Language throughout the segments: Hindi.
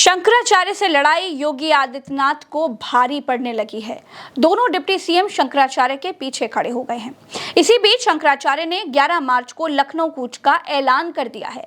शंकराचार्य से लड़ाई योगी आदित्यनाथ को भारी पड़ने लगी है। दोनों डिप्टी सीएम शंकराचार्य के पीछे खड़े हो गए हैं। इसी बीच शंकराचार्य ने 11 मार्च को लखनऊ कूच का ऐलान कर दिया है।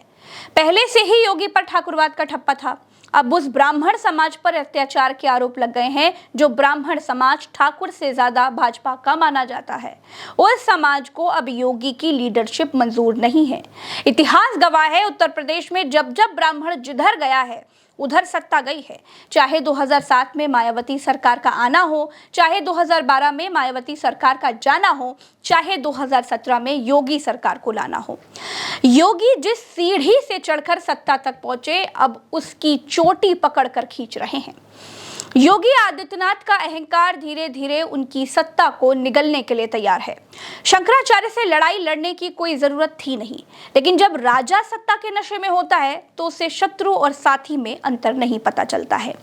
पहले से ही योगी पर ठाकुरवाद का ठप्पा था। अब उस ब्राह्मण समाज पर अत्याचार के आरोप लग गए हैं जो ब्राह्मण समाज ठाकुर से ज्यादा भाजपा का माना जाता है। उस समाज को अब योगी की लीडरशिप मंजूर नहीं है। इतिहास गवाह है, उत्तर प्रदेश में जब जब ब्राह्मण जिधर गया है उधर सत्ता गई है। चाहे 2007 में मायावती सरकार का आना हो, चाहे 2012 में मायावती सरकार का जाना हो, चाहे 2017 में योगी सरकार को लाना हो। योगी जिस सीढ़ी से चढ़कर सत्ता तक पहुंचे, अब उसकी चोटी पकड़कर खींच रहे हैं। योगी आदित्यनाथ का अहंकार धीरे धीरे उनकी सत्ता को निगलने के लिए तैयार है। शंकराचार्य से लड़ाई लड़ने की कोई जरूरत थी नहीं, लेकिन जब राजा सत्ता के नशे में होता है तो उसे शत्रु और साथी में अंतर नहीं पता चलता है।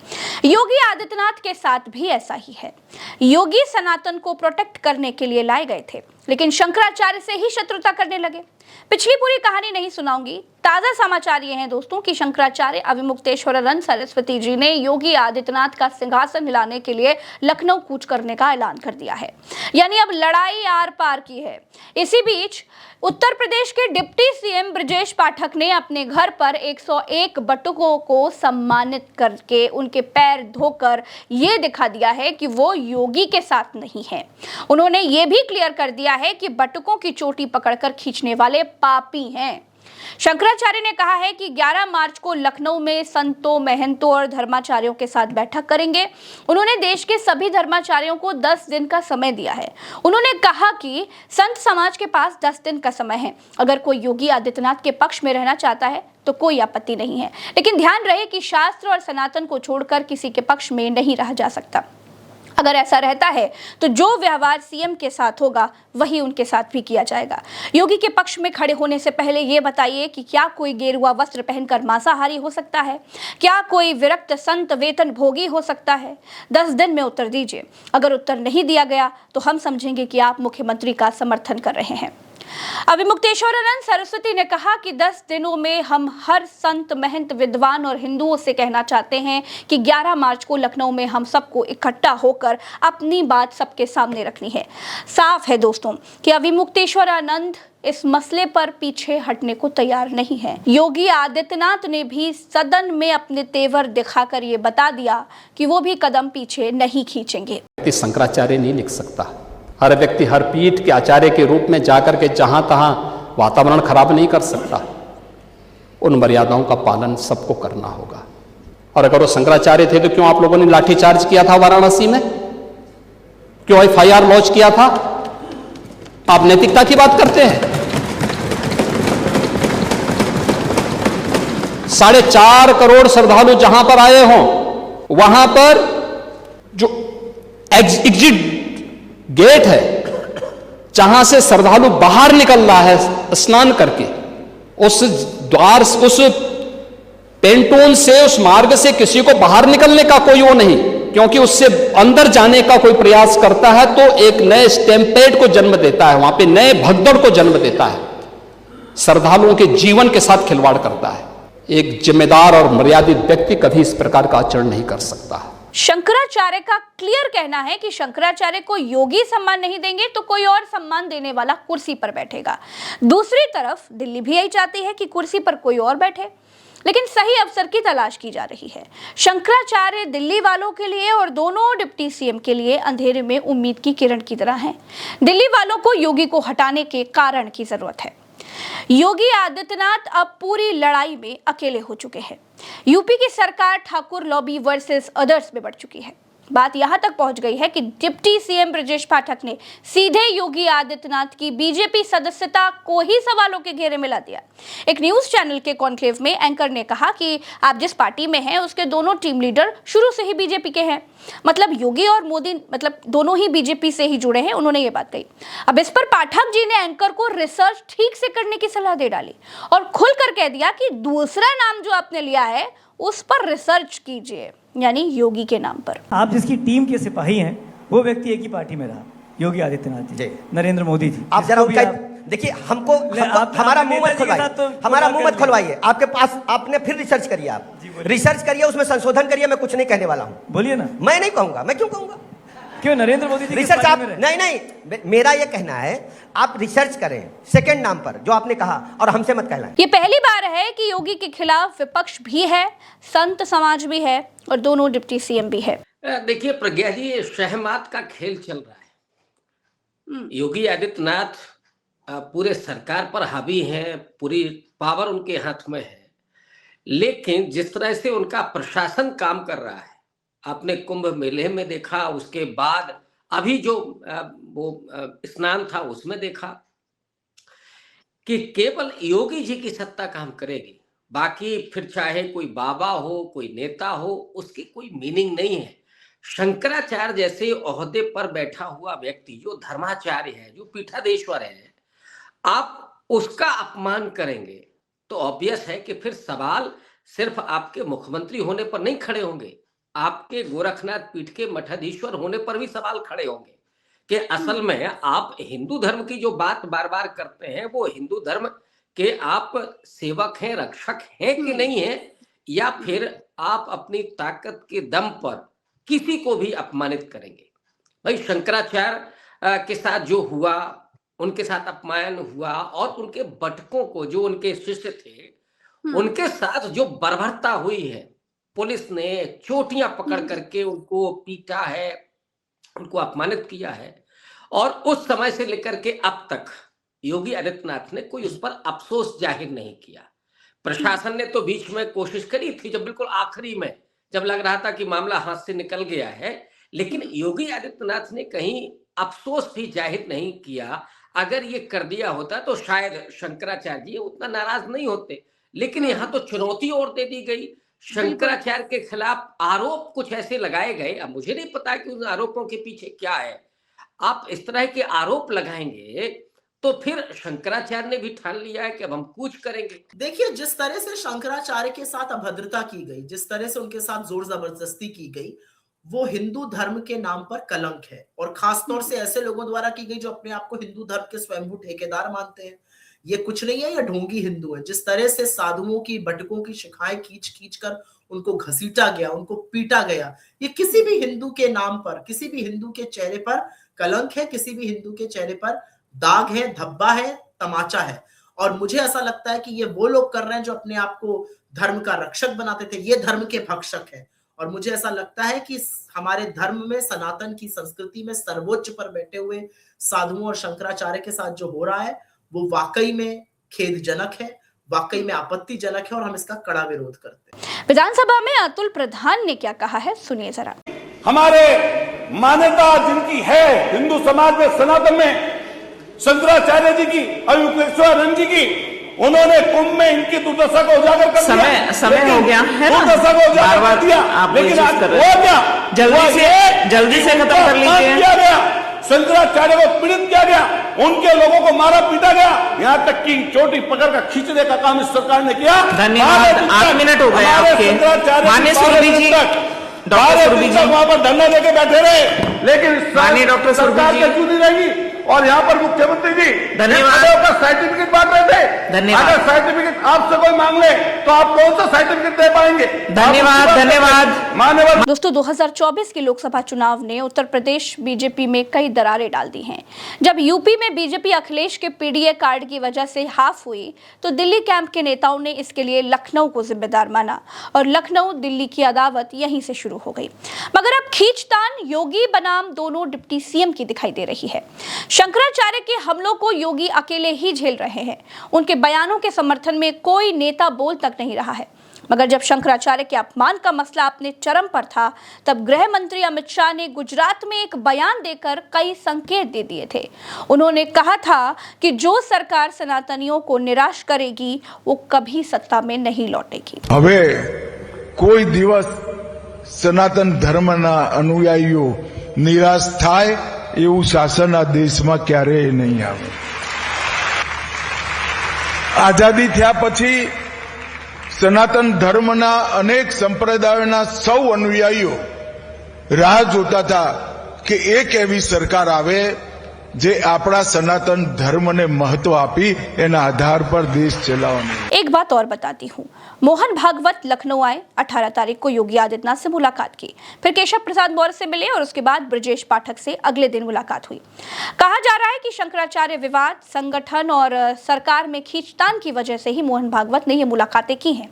योगी आदित्यनाथ के साथ भी ऐसा ही है। योगी सनातन को प्रोटेक्ट करने के लिए लाए गए थे, लेकिन शंकराचार्य से ही शत्रुता करने लगे। पिछली पूरी कहानी नहीं सुनाऊंगी, ताजा समाचार ये हैं दोस्तों कि शंकराचार्य अविमुक्तेश्वरानंद सरस्वती जी ने योगी आदित्यनाथ का सिंहासन हिलाने के लिए लखनऊ कूच करने का ऐलान कर दिया है। यानी अब लड़ाई आर पार की है। इसी बीच उत्तर प्रदेश के डिप्टी सीएम ब्रजेश पाठक ने अपने घर पर 101 बटुकों को सम्मानित करके उनके पैर धोकर ये दिखा दिया है कि वो योगी के साथ नहीं है। उन्होंने ये भी क्लियर कर दिया है कि बटुकों की चोटी पकड़कर खींचने वाले पापी हैं। शंकराचार्य ने कहा है कि 11 मार्च को लखनऊ में संतों, महंतों और धर्माचार्यों के साथ बैठक करेंगे। उन्होंने देश के सभी धर्माचार्यों को 10 दिन का समय दिया है। उन्होंने कहा कि संत समाज के पास 10 दिन का समय है। अगर कोई योगी आदित्यनाथ के पक्ष में रहना चाहता है तो कोई आपत्ति नहीं है, लेकिन ध्यान रहे कि शास्त्र और सनातन को छोड़कर किसी के पक्ष में नहीं रहा जा सकता। अगर ऐसा रहता है तो जो व्यवहार सीएम के साथ होगा वही उनके साथ भी किया जाएगा। योगी के पक्ष में खड़े होने से पहले ये बताइए कि क्या कोई गेरुआ वस्त्र पहनकर मांसाहारी हो सकता है? क्या कोई विरक्त संत वेतन भोगी हो सकता है? 10 दिन में उत्तर दीजिए। अगर उत्तर नहीं दिया गया तो हम समझेंगे कि आप मुख्यमंत्री का समर्थन कर रहे हैं। अविमुक्तेश्वरानंद सरस्वती ने कहा कि 10 दिनों में हम हर संत, महंत, विद्वान और हिंदुओं से कहना चाहते हैं कि 11 मार्च को लखनऊ में हम सबको इकट्ठा होकर अपनी बात सबके सामने रखनी है। साफ है दोस्तों कि अविमुक्तेश्वरानंद इस मसले पर पीछे हटने को तैयार नहीं है। योगी आदित्यनाथ ने भी सदन में अपने तेवर दिखाकर ये बता दिया कि वो भी कदम पीछे नहीं खींचेंगे। शंकराचार्य नहीं लिख सकता। हर व्यक्ति हर पीठ के आचार्य के रूप में जाकर के जहां तहां वातावरण खराब नहीं कर सकता। उन मर्यादाओं का पालन सबको करना होगा। और अगर वो शंकराचार्य थे तो क्यों आप लोगों ने लाठीचार्ज किया था वाराणसी में? क्यों एफआईआर लॉन्च किया था? आप नैतिकता की बात करते हैं। 4.5 करोड़ श्रद्धालु जहां पर आए हों, वहां पर जो एग्जिट गेट है जहां से श्रद्धालु बाहर निकल रहा है स्नान करके, उस द्वार, उस पेंटून से, उस मार्ग से किसी को बाहर निकलने का कोई वो नहीं, क्योंकि उससे अंदर जाने का कोई प्रयास करता है तो एक नए स्टैम्पेड को जन्म देता है, वहां पे नए भगदड़ को जन्म देता है, श्रद्धालुओं के जीवन के साथ खिलवाड़ करता है। एक जिम्मेदार और मर्यादित व्यक्ति कभी इस प्रकार का आचरण नहीं कर सकता। शंकराचार्य का क्लियर कहना है कि शंकराचार्य को योगी सम्मान नहीं देंगे तो कोई और सम्मान देने वाला कुर्सी पर बैठेगा। दूसरी तरफ दिल्ली भी यही चाहती है कि कुर्सी पर कोई और बैठे, लेकिन सही अवसर की तलाश की जा रही है। शंकराचार्य दिल्ली वालों के लिए और दोनों डिप्टी सीएम के लिए अंधेरे में उम्मीद की किरण की तरह हैं। दिल्ली वालों को योगी को हटाने के कारण की जरूरत है। योगी आदित्यनाथ अब पूरी लड़ाई में अकेले हो चुके हैं। यूपी की सरकार ठाकुर लॉबी वर्सेस अदर्स में बढ़ चुकी है। बात यहां तक पहुंच गई है कि डिप्टी सीएम ब्रजेश पाठक ने सीधे योगी आदित्यनाथ की बीजेपी सदस्यता को ही सवालों के घेरे में ला दिया। एक न्यूज चैनल के कॉन्क्लेव में एंकर ने कहा कि आप जिस पार्टी में हैं उसके दोनों टीम लीडर शुरू से ही बीजेपी के हैं, मतलब योगी और मोदी दोनों ही बीजेपी से ही जुड़े हैं। उन्होंने ये बात कही। अब इस पर पाठक जी ने एंकर को रिसर्च ठीक से करने की सलाह दे डाली और खुलकर कह दिया कि दूसरा नाम जो आपने लिया है उस पर रिसर्च कीजिए, यानी योगी के नाम पर। आप जिसकी टीम के सिपाही हैं वो व्यक्ति एक ही पार्टी में रहा, योगी आदित्यनाथ जी, नरेंद्र मोदी जी। आप जरा देखिए हमको हमारा मुंह मत खुलवाइए, हमारा मुंह मत खुलवाइए। आपके पास आपने फिर रिसर्च करिए, आप रिसर्च करिए, उसमें संशोधन करिए। मैं कुछ नहीं कहने वाला हूँ। बोलिए ना। मैं नहीं कहूंगा, मैं क्यों कहूंगा? क्यों? नरेंद्र मोदी जी रिसर्च आप नहीं, मेरा ये कहना है आप रिसर्च करें सेकंड नाम पर जो आपने कहा, और हमसे मत कहलाएं। ये पहली बार है कि योगी के खिलाफ विपक्ष भी है, संत समाज भी है और दोनों डिप्टी सीएम भी है। देखिए प्रज्ञा जी, शहमात का खेल चल रहा है। योगी आदित्यनाथ पूरे सरकार पर हावी हैं, पूरी पावर उनके हाथ में है, लेकिन जिस तरह से उनका प्रशासन काम कर रहा है, आपने कुंभ मेले में देखा, उसके बाद अभी जो वो स्नान था उसमें देखा कि केवल योगी जी की सत्ता काम करेगी, बाकी फिर चाहे कोई बाबा हो, कोई नेता हो, उसकी कोई मीनिंग नहीं है। शंकराचार्य जैसे ओहदे पर बैठा हुआ व्यक्ति जो धर्माचार्य है, जो पीठाधीश्वर है, आप उसका अपमान करेंगे तो ऑब्वियस है कि फिर सवाल सिर्फ आपके मुख्यमंत्री होने पर नहीं खड़े होंगे, आपके गोरखनाथ पीठ के मठाधीश्वर होने पर भी सवाल खड़े होंगे कि असल में आप हिंदू धर्म की जो बात बार बार करते हैं, वो हिंदू धर्म के आप सेवक हैं, रक्षक हैं कि नहीं है, या फिर आप अपनी ताकत के दम पर किसी को भी अपमानित करेंगे। भाई शंकराचार्य के साथ जो हुआ, उनके साथ अपमान हुआ, और उनके बटकों को, जो उनके शिष्य थे, उनके साथ जो बर्बरता हुई है, पुलिस ने चोटियां पकड़ करके उनको पीटा है, उनको अपमानित किया है, और उस समय से लेकर के अब तक योगी आदित्यनाथ ने कोई उस पर अफसोस जाहिर नहीं किया। प्रशासन ने तो बीच में कोशिश करी थी, जब बिल्कुल आखिरी में जब लग रहा था कि मामला हाथ से निकल गया है, लेकिन योगी आदित्यनाथ ने कहीं अफसोस भी जाहिर नहीं किया। अगर ये कर दिया होता तो शायद शंकराचार्य जी उतना नाराज नहीं होते, लेकिन यहाँ तो चुनौती और दे दी गई। शंकराचार्य के खिलाफ आरोप कुछ ऐसे लगाए गए, अब मुझे नहीं पता कि उन आरोपों के पीछे क्या है। आप इस तरह के आरोप लगाएंगे तो फिर शंकराचार्य ने भी ठान लिया है कि अब हम कुछ करेंगे। देखिए, जिस तरह से शंकराचार्य के साथ अभद्रता की गई, जिस तरह से उनके साथ जोर जबरदस्ती की गई, वो हिंदू धर्म के नाम पर कलंक है, और खासतौर से ऐसे लोगों द्वारा की गई जो अपने आप को हिंदू धर्म के स्वयंभू ठेकेदार मानते हैं। ये कुछ नहीं है, ये ढोंगी हिंदू है। जिस तरह से साधुओं की, बटकों की शिखाएं खींच खींच कर उनको घसीटा गया, उनको पीटा गया, ये किसी भी हिंदू के नाम पर, किसी भी हिंदू के चेहरे पर कलंक है, किसी भी हिंदू के चेहरे पर दाग है, धब्बा है, तमाचा है। और मुझे ऐसा लगता है कि ये वो लोग कर रहे हैं जो अपने आप को धर्म का रक्षक बनाते थे, ये धर्म के भक्षक है। और मुझे ऐसा लगता है कि हमारे धर्म में, सनातन की संस्कृति में सर्वोच्च पर बैठे हुए साधुओं और शंकराचार्य के साथ जो हो रहा है वो वाकई में खेदजनक है, वाकई में आपत्तिजनक है, और हम इसका कड़ा विरोध करते हैं। विधानसभा में अतुल प्रधान ने क्या कहा है, सुनिए जरा। हमारे मान्यता जिनकी है हिंदू समाज में, सनातन में, शंकराचार्य जी की, अयुक्तेश्वरानंद जी की, उन्होंने कुंभ में इनकी दुर्दशा को उजागर कर दिया। समय हो गया है ना, दुर्दशा को उजागर कर दिया, लेकिन आज हो गया, जल्दी से खत्म कर लीजिए। किया गया, शंकराचार्य को पीड़ित किया गया, उनके लोगों को मारा पीटा गया, यहाँ तक कि चोटी पकड़ कर खींचने का काम इस सरकार ने किया। धन्यवाद, 8 मिनट हो गए आपके। माननीय सुरभि जी, डॉक्टर सुरभि जी वहां पर धरना देके बैठे रहे, लेकिन माननीय डॉक्टर सुरभि जी क्यों नहीं रहेगी? और यहाँ पर मुख्यमंत्री जी धन्यवाद का सर्टिफिकेट बांट रहे थे। धन्यवाद। अगर सर्टिफिकेट आपसे कोई मांग ले तो आप कौन सा सर्टिफिकेट दे पाएंगे? धन्यवाद, धन्यवाद। मान्यवर दोस्तों, 2024 के लोकसभा चुनाव ने उत्तर प्रदेश बीजेपी में कई दरारें डाल दी हैं। जब यूपी में बीजेपी अखिलेश के पीडीए कार्ड की वजह से हाफ हुई, तो दिल्ली कैंप के नेताओं ने इसके लिए लखनऊ को जिम्मेदार माना, और लखनऊ दिल्ली की अदावत यहीं से शुरू हो गई। मगर अब खींचतान योगी बनाम दोनों डिप्टी सीएम की दिखाई दे रही है। शंकराचार्य के हमलों को योगी अकेले ही झेल रहे हैं। उनके बयानों के समर्थन में कोई नेता बोल तक नहीं रहा है। मगर जब शंकराचार्य के अपमान का मसला अपने चरम पर था, तब गृह मंत्री अमित शाह ने गुजरात में एक बयान देकर कई संकेत दे दिए थे। उन्होंने कहा था कि जो सरकार सनातनियों को निराश करेगी, वो कभी सत्ता में नहीं लौटेगी। હવે કોઈ દિવસ સનાતન ધર્મના અનુયાયીઓ નિરાશ થાય એવું શાસન આ દેશમાં ક્યારેય નહીં આવે। આઝાદી થયા પછી સનાતન ધર્મના અનેક સંપ્રદાયોના સૌ અનુયાયીઓ રાહ જોતા હતા કે એક એવી સરકાર આવે જે આપણા સનાતન ધર્મને મહત્વ આપી એના આધાર પર દેશ ચલાવવાનો। एक बात और बताती हूँ, मोहन भागवत लखनऊ आए, 18 तारीख को योगी आदित्यनाथ से मुलाकात की, फिर केशव प्रसाद मौर्य से मिले और उसके बाद ब्रजेश पाठक से अगले दिन मुलाकात हुई। कहा जा रहा है कि शंकराचार्य विवाद, संगठन और सरकार में खींचतान की वजह से ही मोहन भागवत ने ये मुलाकातें की हैं।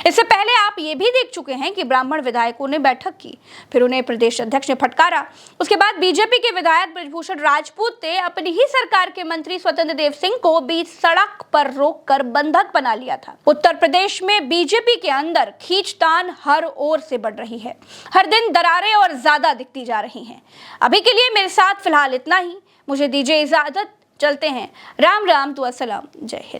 इससे पहले आप ये भी देख चुके हैं कि ब्राह्मण विधायकों ने बैठक की, फिर उन्हें प्रदेश अध्यक्ष ने फटकारा। उसके बाद बीजेपी के विधायक ब्रजभूषण राजपूत ने अपनी ही सरकार के मंत्री स्वतंत्र देव सिंह को बीच सड़क पर रोककर बंधक बना लिया था। उत्तर प्रदेश में बीजेपी के अंदर खींचतान हर ओर से बढ़ रही है, हर दिन दरारें और ज्यादा दिखती जा रही हैं। अभी के लिए मेरे साथ फिलहाल इतना ही, मुझे दीजिए इजाजत, चलते हैं। राम राम तो अस्सलाम, जय हिंद।